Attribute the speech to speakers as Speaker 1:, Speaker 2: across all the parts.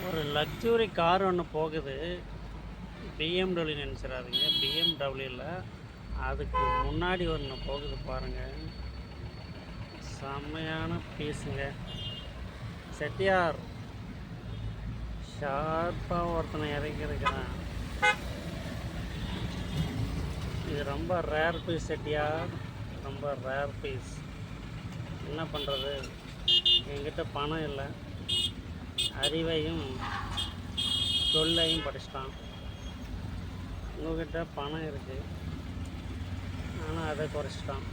Speaker 1: ஒரு luxury car ஒன்று போகுது. பிஎம்டபிள்யூ நினச்சிடாதீங்க, பிஎம்டபிள்யூவில் அதுக்கு முன்னாடி ஒன்று போகுது பாருங்கள். செம்மையான பீஸுங்க. செட்டியார் ஷார்ப்பாக ஒருத்தனை இறக்கியிருக்கிறான். இது ரொம்ப ரேர் பீஸ் செட்டியார், ரொம்ப ரேர் பீஸ். என்ன பண்ணுறது, என்கிட்ட பணம் இல்லை, அறிவையும் சொல்லையும் படிச்சிட்டான். உங்கள்கிட்ட பணம் இருக்குது ஆனால் அதை குறைச்சிட்டான்.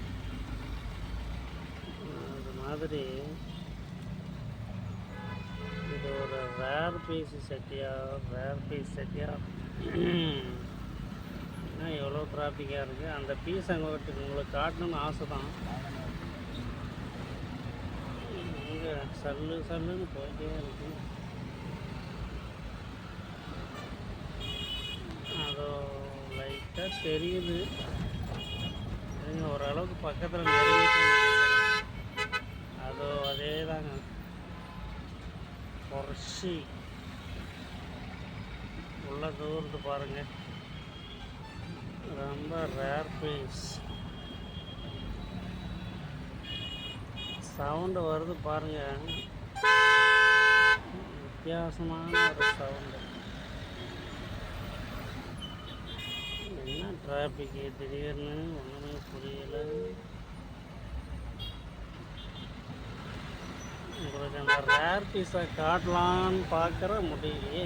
Speaker 1: அது மாதிரி இது ஒரு rare piece Chettiar, rare piece Chettiar. ஏன்னா எவ்வளோ டிராஃபிக்காக இருக்குது. அந்த பீஸ் உங்களுக்கு காட்டணும்னு ஆசை தான். இங்கே சல்லுன்னு போயிட்டே இருக்கு. அதோ லைட்டாக தெரியுது. ஓரளவுக்கு பக்கத்தில் நெருங்கிட்டு அதோ அதே தாங்க பொர்ஷி உள்ள தூரத்து பாருங்கள். ரொம்ப ரேர் பீஸ். சவுண்டு வருது பாருங்கள், வித்தியாசமான ஒரு சவுண்டு. என்ன டிராஃபிக்கு திடீர்னு ஒன்றுமே புரியலை. உங்களுக்கு அந்த ரேர் பீஸை காட்டலான்னு பார்க்குற முடியலையே.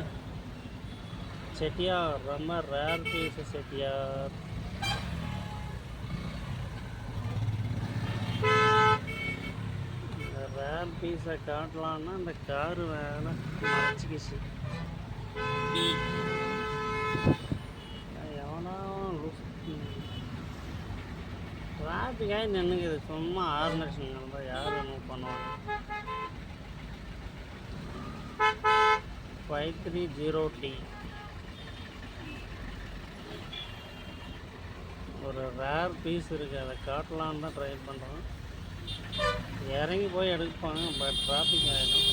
Speaker 1: செட்டியார் ரொம்ப ரேர் பீஸு செட்டியார். இந்த ரேர் பீஸை காட்டலான்னா அந்த காரு வேலை மறைச்சிக்கிச்சு. எவனோ டிராஃபிக்காக நின்றுக்குது. சும்மா ஆர்னேஷன் இருந்தால் யார் மூவ் பண்ணுவாங்க. 530D ஒரு ரேர் பீஸ் இருக்குது, அதை காட்டலான்னு தான் ட்ரை பண்ணுறோம். இறங்கி போய் எடுப்பாங்க, பட் டிராஃபிக் ஆகிடும்.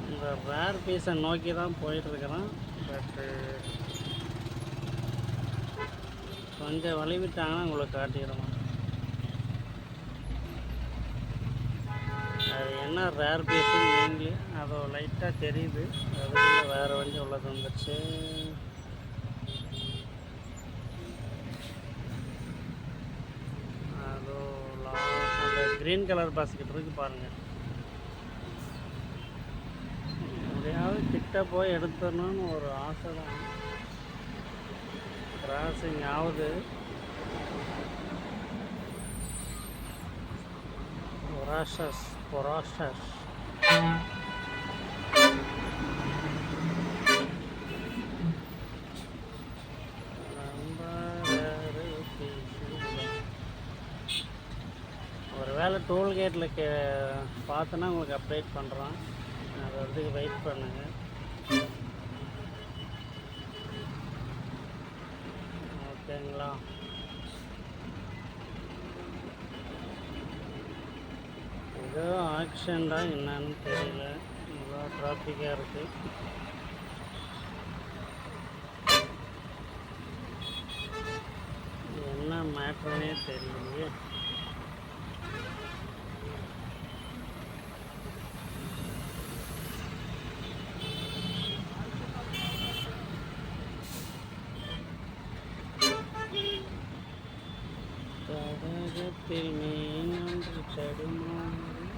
Speaker 1: இந்த ரேர் பீஸை நோக்கி தான் போயிட்டுருக்கிறோம். பட்டு கொஞ்சம் வழி விட்டாங்கன்னா உங்களுக்கு காட்டிடுவோம். அது என்ன ரேர் பீஸுன்னு நீங்களே அதோ லைட்டாக தெரியுது. அதுக்குள்ளே வேறு வண்டி உள்ளது வந்துடுச்சு. அதோ அந்த க்ரீன் கலர் பாஸ்கெட் இருக்குது பாருங்கள். எப்படியாவது கிட்ட போய் எடுத்துடணும்னு ஒரு ஆசை தான். கிராசிங் ஆகுது. பொராஷஸ் ஒரு வேளை டோல்கேட்டில் பார்த்தோன்னா உங்களுக்கு அப்டேட் பண்ணுறோம். அது வந்து வெயிட் பண்ணுங்க. ஓகேங்களா? ஏதோ ஆக்ஷன் தான், என்னன்னு தெரியல. இவ்வளோ டிராஃபிக்காக இருக்குது. என்ன மேட்ருன்னே தெரியலையே. கடகத்தில் மீனொன்று சடுமாறை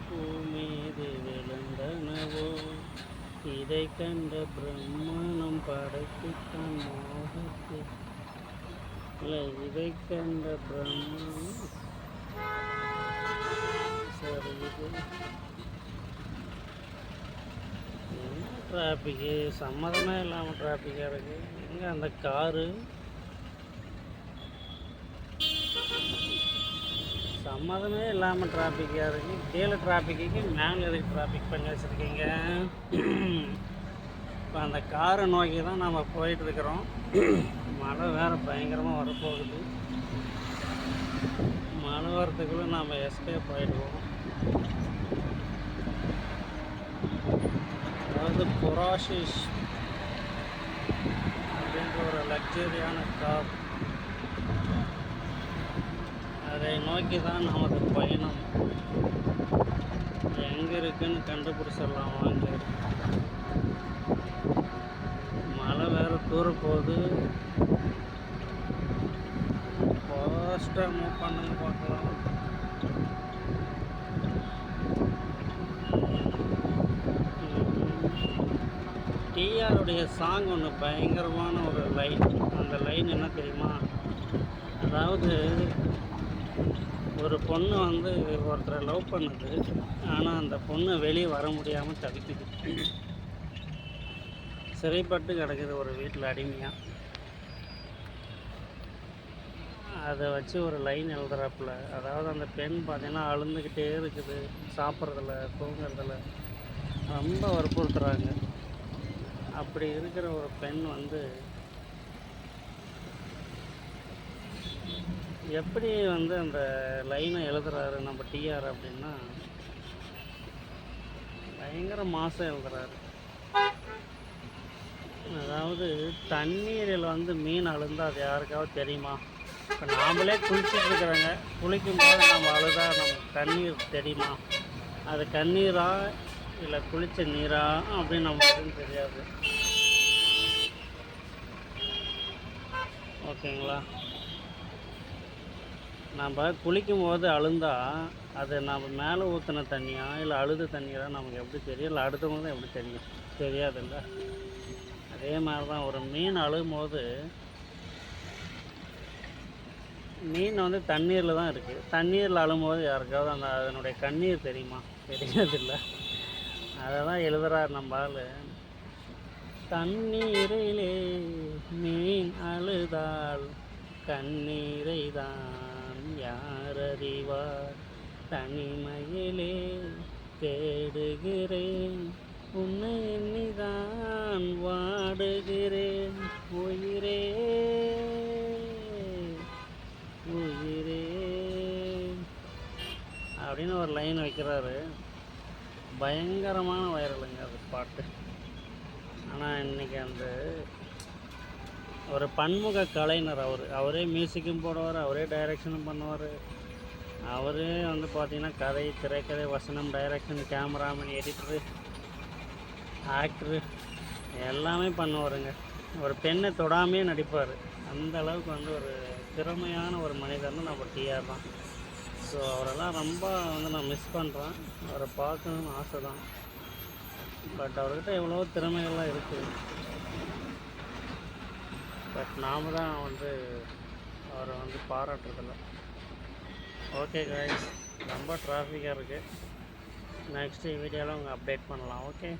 Speaker 1: பூமீது விழுந்தனவோ, இதை கண்ட பிரம்மணம் படைத்துத்தான் மோகத்தில். இல்லை, இதை கண்ட பிரம்மணம். சரி, இது என்ன டிராஃபிக்கு, சம்மதமே இல்லாமல் டிராஃபிக்காக இருக்குது. எங்கே அந்த காரு? சம்மதமே இல்லாமல் டிராஃபிக்காக இருக்குது. கீழே டிராஃபிக்கு மேலே எதுக்கு டிராஃபிக் பண்ணி வச்சுருக்கீங்க? இப்போ அந்த காரை நோக்கி தான் நம்ம போயிட்டுருக்குறோம். மழை வேறு பயங்கரமாக வரப்போகுது. மழை மழை வரத்துக்குள்ளே நாம் எஸ்கேப் ஆகிடுவோம். அதாவது பொராஷிஷ் அப்படின்ற ஒரு லக்ஸரியான கார், அதை நோக்கி தான் நமது பயணம். எங்கே இருக்குன்னு கண்டுபிடிச்சிடலாம் வாங்க. மழை வேறு தூர போகுது, ஃபாஸ்ட்டாக மூவ் பண்ணுங்க பார்க்கலாம். டிஆருடைய சாங் ஒன்று பயங்கரமான ஒரு லைன். அந்த லைன் என்ன தெரியுமா? அதாவது ஒரு பொண்ணு வந்து ஒருத்தரை லவ் பண்ணுது, ஆனால் அந்த பொண்ணு வெளியே வர முடியாமல் தவிக்குது, சிறைப்பட்டு கிடக்குது ஒரு வீட்டில் அடிமையாக. அதை வச்சு ஒரு லைன் எழுதுறாப்புல. அதாவது அந்த பெண் பார்த்தீங்கன்னா அழுந்துக்கிட்டே இருக்குது, சாப்பிட்றதில்ல, தூங்குறதில்ல, ரொம்ப வற்புறுத்துறாங்க. அப்படி இருக்கிற ஒரு பெண் வந்து எப்படி வந்து அந்த லைனை எழுதுறாரு நம்ம டிஆர் அப்படின்னா, பயங்கர மாசம் எழுதுறாரு. அதாவது தண்ணீரில் வந்து மீன் அழுந்தா அது யாருக்காவது தெரியுமா? இப்போ நாமளே குளிச்சுட்டு இருக்கிறாங்க, குளிக்கும்போது நம்ம அழுதா நமக்கு கண்ணீர் தெரியுமா? அது கண்ணீரா இல்லை குளித்த நீரா அப்படின்னு நமக்கு தெரியாது. ஓகேங்களா? நம்ம குளிக்கும்போது அழுந்தா அது நம்ம மேலே ஊற்றின தண்ணியா இல்லை அழுத தண்ணியா நமக்கு எப்படி தெரியும்? இல்லை அடுத்தவங்க தான் எப்படி தெரியும்? தெரியாதுல்ல. அதே மாதிரி தான் ஒரு மீன் அழுகும்போது, மீன் வந்து தண்ணீரில் தான் இருக்குது, தண்ணீரில் அழும்போது யாருக்காவது அந்த அதனுடைய கண்ணீர் தெரியுமா? தெரியாதில்ல. அதை தான் எழுதுறார் நம்ம ஆள். தண்ணீரிலே மீன் அழுதால் கண்ணீரை தான் யார் அறிவார், தனிமையிலே தேடுகிறேன், உன்னை எண்ணிதான் வாடுகிறேன், உயிரே உயிரே அப்படின்னு ஒரு லைன் வைக்கிறாரு. பயங்கரமான வைரலுங்க அது பாட்டு. ஆனால் இன்றைக்கி அந்த ஒரு பன்முக கலைஞர், அவரே மியூசிக்கும் போடுவார், அவரே டைரக்ஷனும் பண்ணுவார், அவரே வந்து பார்த்திங்கன்னா கதை, திரைக்கதை, வசனம், டைரக்ஷன், கேமராமேன், எடிட்டரு, ஆக்டரு எல்லாமே பண்ணுவாருங்க. ஒரு பெண்ணை தொடாமே நடிப்பார். அந்த அளவுக்கு வந்து ஒரு திறமையான ஒரு மனிதர்னு நம்ம டிஆர் தான். ஸோ அவரெல்லாம் ரொம்ப வந்து நான் மிஸ் பண்ணுறேன். அவரை பார்க்கணுன்னு ஆசை தான். பட் அவர்கிட்ட எவ்வளோ திறமைகள்லாம் இருக்குது. பட் நாம் தான் வந்து அவரை வந்து பாராட்டுறதில்ல. ஓகே கைஸ், ரொம்ப டிராஃபிக்காக இருக்குது. நெக்ஸ்ட்டு வீடியோவில் உங்கள் அப்டேட் பண்ணலாம். ஓகே.